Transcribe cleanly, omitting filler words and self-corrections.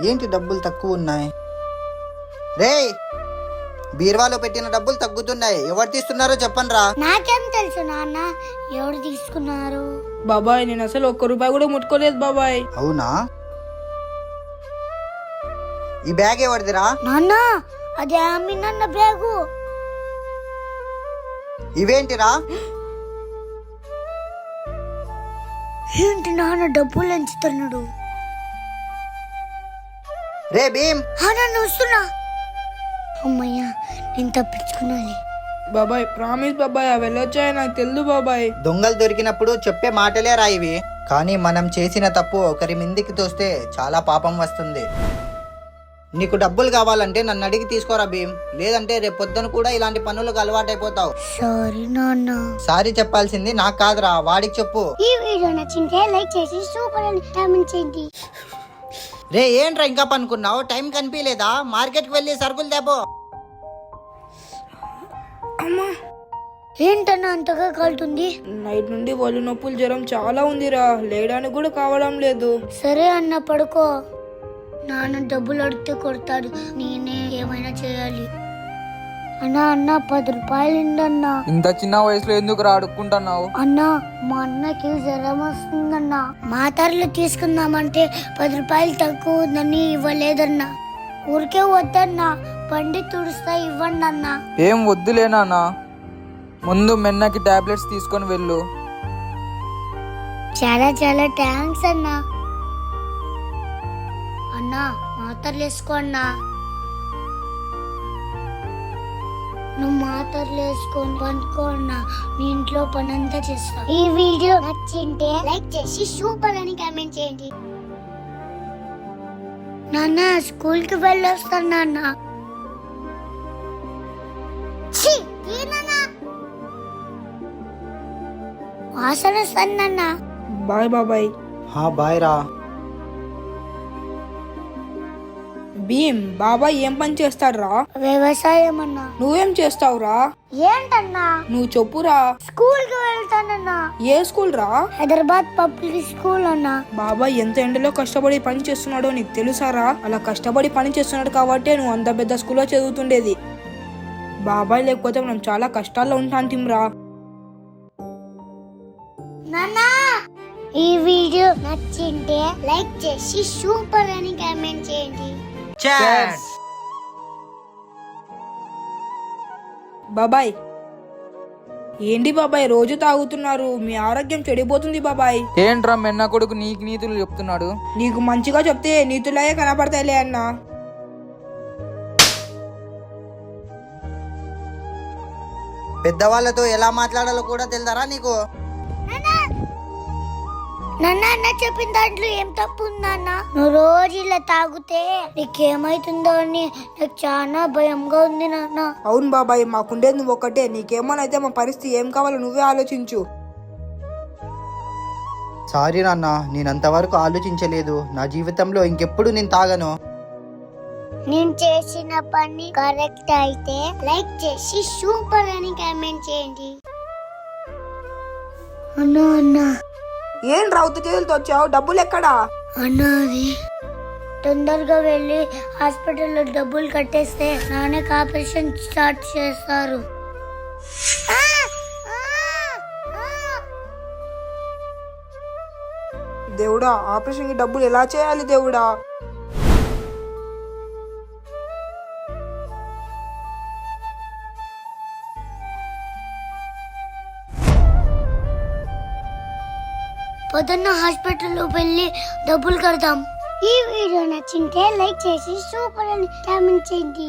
ఏంటి డబ్బులు తక్కువ ఉన్నాయి? రే, బీరువాలో పెట్టిన డబ్బులు తగ్గుతున్నాయి. ఎవరు తీస్తున్నారో చెప్పండి రా. నాకేం తెలుసు నాన్న, ఎవరు తీసుకున్నారు? బాబాయ్ నేను అసలు 1 రూపాయి కూడా ముట్టుకోలేదు బాబాయ్. అవునా? ఈ బ్యాగ్ ఎవరిదిరా? నాన్న, అదే అమ్మినన్న బ్యాగు. ఇవేంటిరా? ఏంటి నాన్న డబ్బులు ఎంచుతున్నాడు? రే భీమ్, నన్ను వస్తున్నా. అమ్మయ్యా, నేను తప్పించుకున్నాను. బాబాయ్ ప్రామిస్ బాబాయ్, అవి వెళ్ళొచ్చాయి నాకు తెలుసు బాబాయ్. దొంగలు దొరికినప్పుడు చెప్పే మాటలే రా ఇవి. కానీ మనం చేసిన తప్పు ఒకరి మిందికి తోస్తే చాలా పాపం వస్తుంది. నీకు డబ్బులు కావాలంటే నన్ను అడిగి తీసుకోరా భీమ్, లేదంటే రేపు పొద్దున కూడా ఇలాంటి పనులకు అలవాటైపోతావు. సారీ నాన్న. సారీ చెప్పాల్సింది నాకు కాదురా, వాడికి చెప్పు. ఈ వీడియో నచ్చింటే లైక్ చేసి సూపర్ అని కామెంట్ చేయండి. రే ఏంట్రా ఇంకా పనుకున్నావు? టైం కనిపించలేదా? మార్కెట్కి వెళ్ళి సరుకులు తేపో. అమ్మా, ఏంటన్నా అంతగా కాలుతుంది? నైట్ నుండి ఒళ్ళు నొప్పులు జ్వరం చాలా ఉందిరా, లేయడానికి కూడా కావడం లేదు. సరే అన్న, పడుకో. నాన్న డబ్బులు అడిగితే కొడతాడు, నేనే ఏమైనా చేయాలి. అన్నా 10 రూపాయలు ఇందన్నా. ఇంత చిన్న వయసులో ఎందుకు అడుక్కుంటున్నావు? అన్నా, మా అన్నకి జ్వరం వస్తుందన్నా. మాతరలు తీసుకుందామంటే 10 రూపాయలు తక్కువ ఉందని ఇవ్వలేదన్నా. ఊరికే వద్దన్నా, బండి తుడుస్తా, ఇవ్వండి అన్నా. ఏం వద్దులేనా, ముందు మెన్నకి టాబ్లెట్స్ తీసుకొని వెళ్ళు. చాలా చాలా థ్యాంక్స్ అన్నా. అన్నా, మాతరలు వేసుకో అన్నా. నువ్వు మాతరలు వేసుకొని పండుకో అన్నా, నీ ఇంట్లో పని అంతా చేస్తా. ఈ వీడియో నచ్చింటే లైక్ చేసి సూపర్ అని కామెంట్ చేయండి. నాన్న, స్కూల్ కి వెళ్ళొస్తాను నాన్న. వాసన వస్తాను నాన్న. బాయ్ బాబాయ్. బాయ్ రా. భీమ్, బాబాయ్ ఏం పని చేస్తాడురా? వ్యవసాయం అన్నా. నువ్వేం చేస్తావురా? ఏంటన్నా? నువ్వు చెప్పురా. స్కూల్ కి వెళ్తానన్నా. ఏ స్కూల్ రా? హైదరాబాద్ పబ్లిక్ స్కూల్ అన్నా. బాబాయ్ ఎంత ఎండలో కష్టపడి పని చేస్తున్నాడో నీకు తెలుసారా? అలా కష్టపడి పని చేస్తున్నాడు కాబట్టి నువ్వు అంత పెద్ద స్కూల్లో చదువుతుండేది. బాబాయ్ లేకపోతే మనం చాలా కష్టాల్లో ఉంటాంటిమ్రా. నాన్నా, ఈ వీడియో నచ్చింటే లైక్ చేసి సూపర్ అని కామెంట్ చేయండి. బాబాయ్, ఏంటి బాబాయ్ రోజు తాగుతున్నారు? మీ ఆరోగ్యం చెడిపోతుంది బాబాయ్. ఏంట్రా మెన్న కొడుకు నీకు నీతులు చెప్తున్నాడు? నీకు మంచిగా చెప్తే నీతులే కనపడతాయిలే అన్నా. పెద్దవాళ్ళతో ఎలా మాట్లాడాలో కూడా తెలుదారా నీకు? నాన్న చెప్పిన దాంట్లో ఏం తప్పు ఉందన్నా? నువ్వు రోజు ఇలా తాగితే నీకేమైతుందో అని నాకు చాలా భయంగా ఉంది నాన్న. అవును బాబాయ్, మాకుండేది నువ్వు ఒక్కటే. నీకేమోనైతే మా పరిస్థితి ఏం కావాలో నువ్వే ఆలోచించు. సారీ నాన్న, నేనంతవరకు ఆలోచించలేదు. నా జీవితంలో ఇంకెప్పుడు నేను తాగను. నేను చేసిన పని కరెక్ట్ అయితే లైక్ చేసి సూపర్ అని కామెంట్ చేయండి. అన్నా ఏం రావుతు చేతులతో వచ్చావు? డబ్బులు ఎక్కడా? అన్నా, అది తొందరగా వెళ్ళి హాస్పిటల్లో డబ్బులు కట్టేస్తే నాన్నకి ఆపరేషన్ స్టార్ట్ చేస్తారు. దేవుడా, ఆపరేషన్ కి డబ్బులు ఎలా చేయాలి దేవుడా? పొద్దున్న హాస్పిటల్లో వెళ్ళి డబ్బులు కడదాం. ఈ వీడియో నచ్చింటే లైక్ చేసి సూపర్ అని కామెంట్ చేయండి.